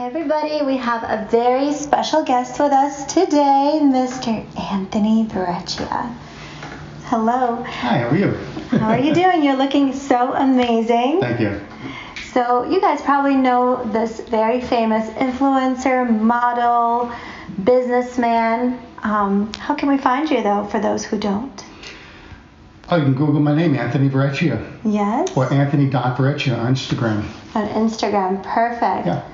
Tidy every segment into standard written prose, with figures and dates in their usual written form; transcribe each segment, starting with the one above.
Hi everybody, we have a very special guest with us today, Mr. Anthony Belkaccm. Hello. Hi, how are you? How are you doing? You're looking so amazing. Thank you. So you guys probably know this very famous influencer, model, businessman. How can we find you though, for those who don't? Oh, you can Google my name, Anthony Belkaccm. Yes. Or Anthony.Belkaccm on Instagram. On Instagram, perfect. Yeah.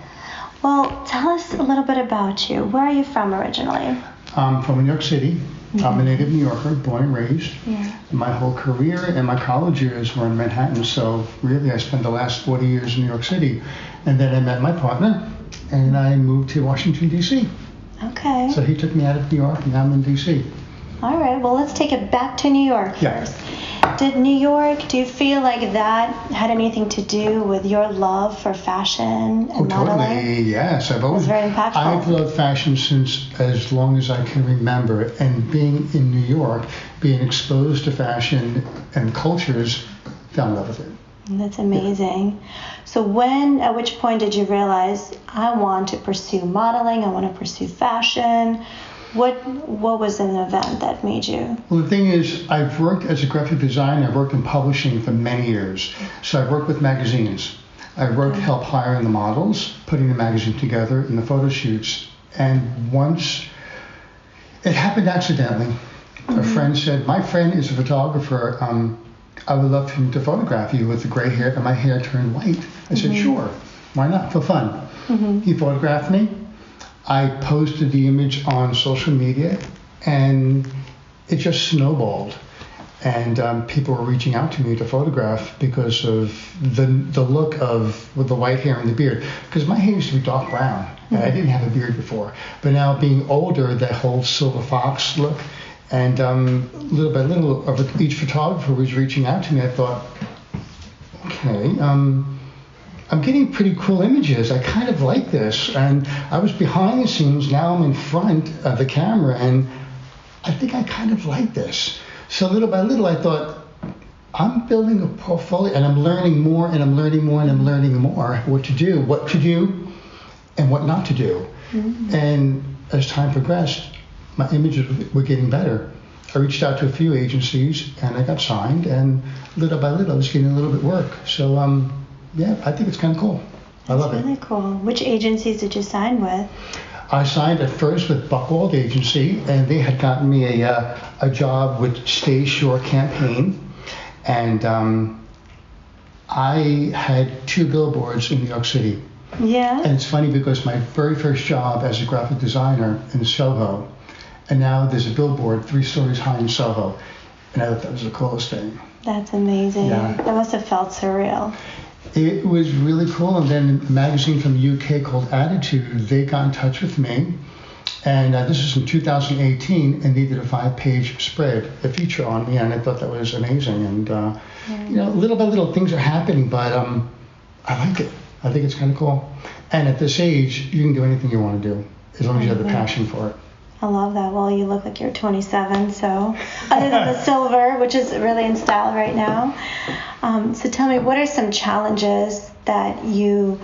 Well, tell us a little bit about you. Where are you from originally? I'm from New York City. I'm a native New Yorker, born and raised. Yeah. My whole career and my college years were in Manhattan, so really I spent the last 40 years in New York City. And then I met my partner, and I moved to Washington, D.C. Okay. So he took me out of New York, and now I'm in D.C. All right, well, let's take it back to New York first. Did New York, do you feel like that had anything to do with your love for fashion and modeling? Totally, yes. It was very impactful. I've loved fashion since as long as I can remember. And being in New York, being exposed to fashion and cultures, fell in love with it. That's amazing. So at which point did you realize, I want to pursue modeling, I want to pursue fashion? What was an event that made you? Well, the thing is, I've worked as a graphic designer. I've worked in publishing for many years. So I've worked with magazines. I've worked, helped hiring the models, putting the magazine together, and the photo shoots. And once, it happened accidentally. A friend said, my friend is a photographer. I would love him to photograph you with the gray hair, and my hair turned white. I said, sure, why not, for fun. He photographed me. I posted the image on social media, and it just snowballed. And people were reaching out to me to photograph because of the look of with the white hair and the beard. Because my hair used to be dark brown, and I didn't have a beard before. But now being older, that whole silver fox look, and little by little, each photographer was reaching out to me. I thought, okay. I'm getting pretty cool images. I kind of like this. And I was behind the scenes. Now I'm in front of the camera. And I think I kind of like this. So little by little, I thought, I'm building a portfolio. And I'm learning more, and I'm learning more, and I'm learning more. What to do, and what not to do. And as time progressed, my images were getting better. I reached out to a few agencies, and I got signed. And little by little, I was getting a little bit work. So, yeah, I think it's kind of cool. I love it. That's really cool. Which agencies did you sign with? I signed at first with Buchwald Agency, and they had gotten me a job with Stay Shore campaign. And I had 2 billboards in New York City. Yeah. And it's funny because my very first job as a graphic designer in Soho, and now there's a billboard 3 stories high in Soho. And I thought that was the coolest thing. That's amazing. Yeah. That must have felt surreal. It was really cool. And then a magazine from the UK called Attitude, they got in touch with me. And this was in 2018, and they did a 5-page spread, a feature on me. And I thought that was amazing. And, you know, little by little things are happening, but I like it. I think it's kind of cool. And at this age, you can do anything you want to do, as long as you have the passion for it. I love that. Well, you look like you're 27, so other than the silver, which is really in style right now. So tell me, what are some challenges that you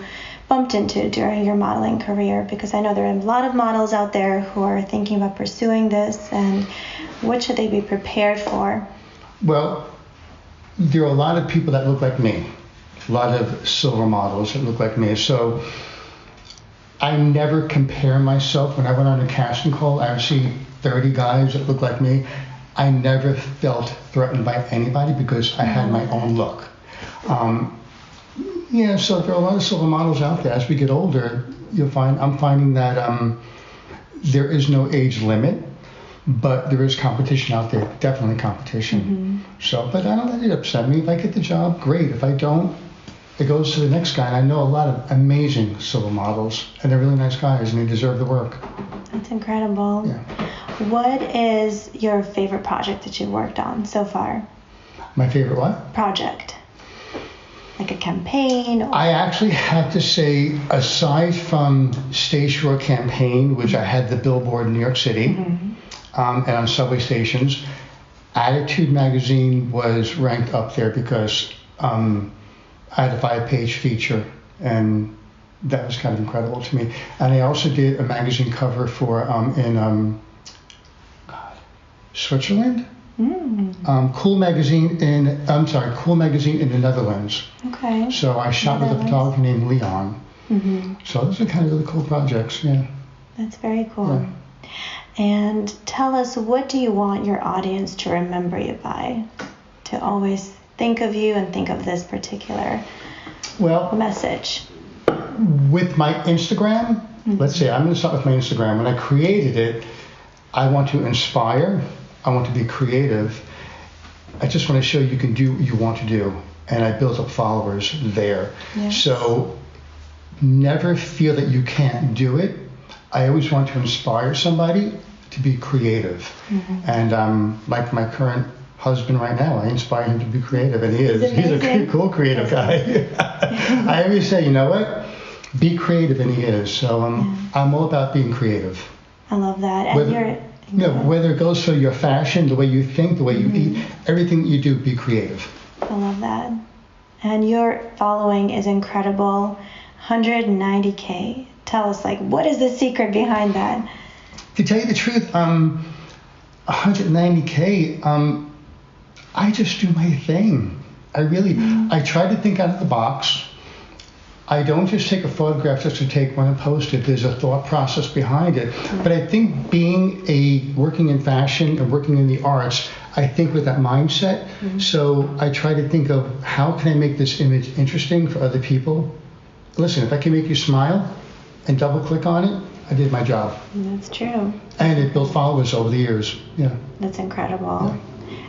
bumped into during your modeling career? Because I know there are a lot of models out there who are thinking about pursuing this, and what should they be prepared for? Well, there are a lot of people that look like me, a lot of silver models that look like me. So I never compare myself. When I went on a casting call, I would see 30 guys that look like me. I never felt threatened by anybody because I had my own look. Yeah, so there are a lot of silver models out there. As we get older, I'm finding that there is no age limit, but there is competition out there, definitely competition. So, but I don't let it upset me. If I get the job, great. If I don't, it goes to the next guy. And I know a lot of amazing silver models, and they're really nice guys, and they deserve the work. That's incredible. Yeah. What is your favorite project that you've worked on so far? My favorite what? Project. Like a campaign? Or... I actually have to say, aside from Stay Shore campaign, which I had the billboard in New York City, and on subway stations, Attitude magazine was ranked up there because I had a 5-page feature, and that was kind of incredible to me. And I also did a magazine cover for Switzerland. Cool magazine in Cool magazine in the Netherlands. Okay. So I shot with a photographer named Leon. So those are kind of really cool projects. Yeah. That's very cool. Yeah. And tell us, what do you want your audience to remember you by? To always think of you and think of this particular message. With my Instagram, let's say I'm going to start with my Instagram. When I created it, I want to inspire. I want to be creative. I just want to show you can do what you want to do. And I built up followers there. Yes. So never feel that you can't do it. I always want to inspire somebody to be creative. And like my current husband right now, I inspire him to be creative, and he is. He's a pretty cool creative guy. I always say, you know what? Be creative, and he is. So I'm all about being creative. I love that. And whether it goes for your fashion, the way you think, the way you eat, everything that you do, be creative. I love that. And your following is incredible. 190K. Tell us, what is the secret behind that? To tell you the truth, 190K, I just do my thing. I try to think out of the box. I don't just take a photograph just to take one and post it. There's a thought process behind it. But I think working in fashion and working in the arts, I think with that mindset. So I try to think of how can I make this image interesting for other people. Listen, if I can make you smile and double click on it, I did my job. That's true. And it built followers over the years. Yeah. That's incredible. Yeah.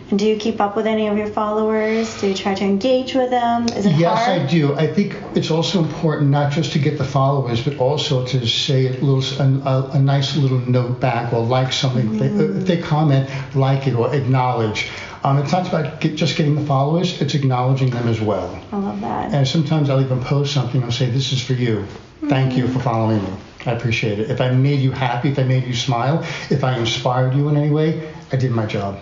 And do you keep up with any of your followers? Do you try to engage with them? Is it hard? Yes, I do. I think it's also important not just to get the followers, but also to say a nice little note back or like something. If they comment, like it or acknowledge. It's not about just getting the followers, it's acknowledging them as well. I love that. And sometimes I'll even post something, I'll say, this is for you. Thank you for following me. I appreciate it. If I made you happy, if I made you smile, if I inspired you in any way, I did my job.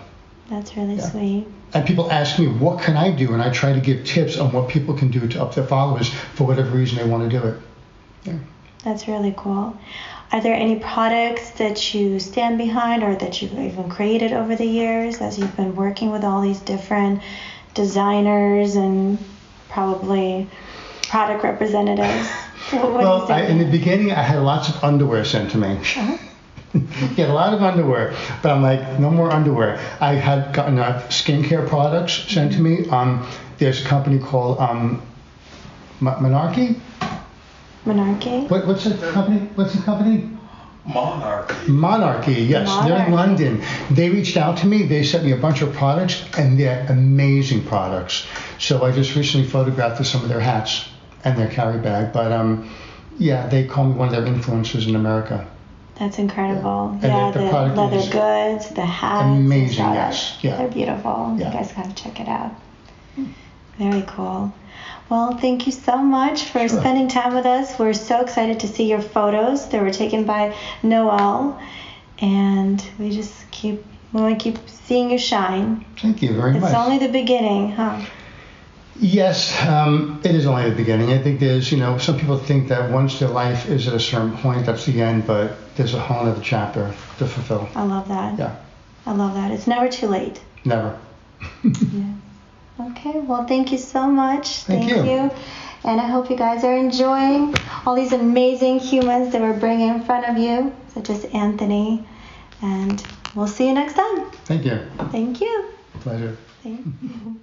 That's really sweet. And people ask me, what can I do? And I try to give tips on what people can do to up their followers for whatever reason they want to do it. Yeah. That's really cool. Are there any products that you stand behind or that you've even created over the years as you've been working with all these different designers and probably product representatives? Well, in the beginning, I had lots of underwear sent to me. Get a lot of underwear, but I'm like, no more underwear. I had gotten skincare products sent to me. There's a company called Monarchy. Monarchy? What's the company? Monarchy, yes. Monarchy. They're in London. They reached out to me. They sent me a bunch of products, and they're amazing products. So I just recently photographed some of their hats and their carry bag. But they call me one of their influencers in America. That's incredible. Yeah, the leather goods, the hats. Amazing, yes. Yeah. They're beautiful. Yeah. You guys got to check it out. Very cool. Well, thank you so much for spending time with us. We're so excited to see your photos that were taken by Noel. And we want to keep seeing you shine. Thank you very much. It's only the beginning, huh? Yes, it is only the beginning. I think there's, some people think that once their life is at a certain point, that's the end, but there's a whole other chapter to fulfill. I love that. Yeah. I love that. It's never too late. Never. Yeah. Okay, well, thank you so much. Thank you. And I hope you guys are enjoying all these amazing humans that we're bringing in front of you, such as Anthony. And we'll see you next time. Thank you. Thank you. Pleasure. Thank you.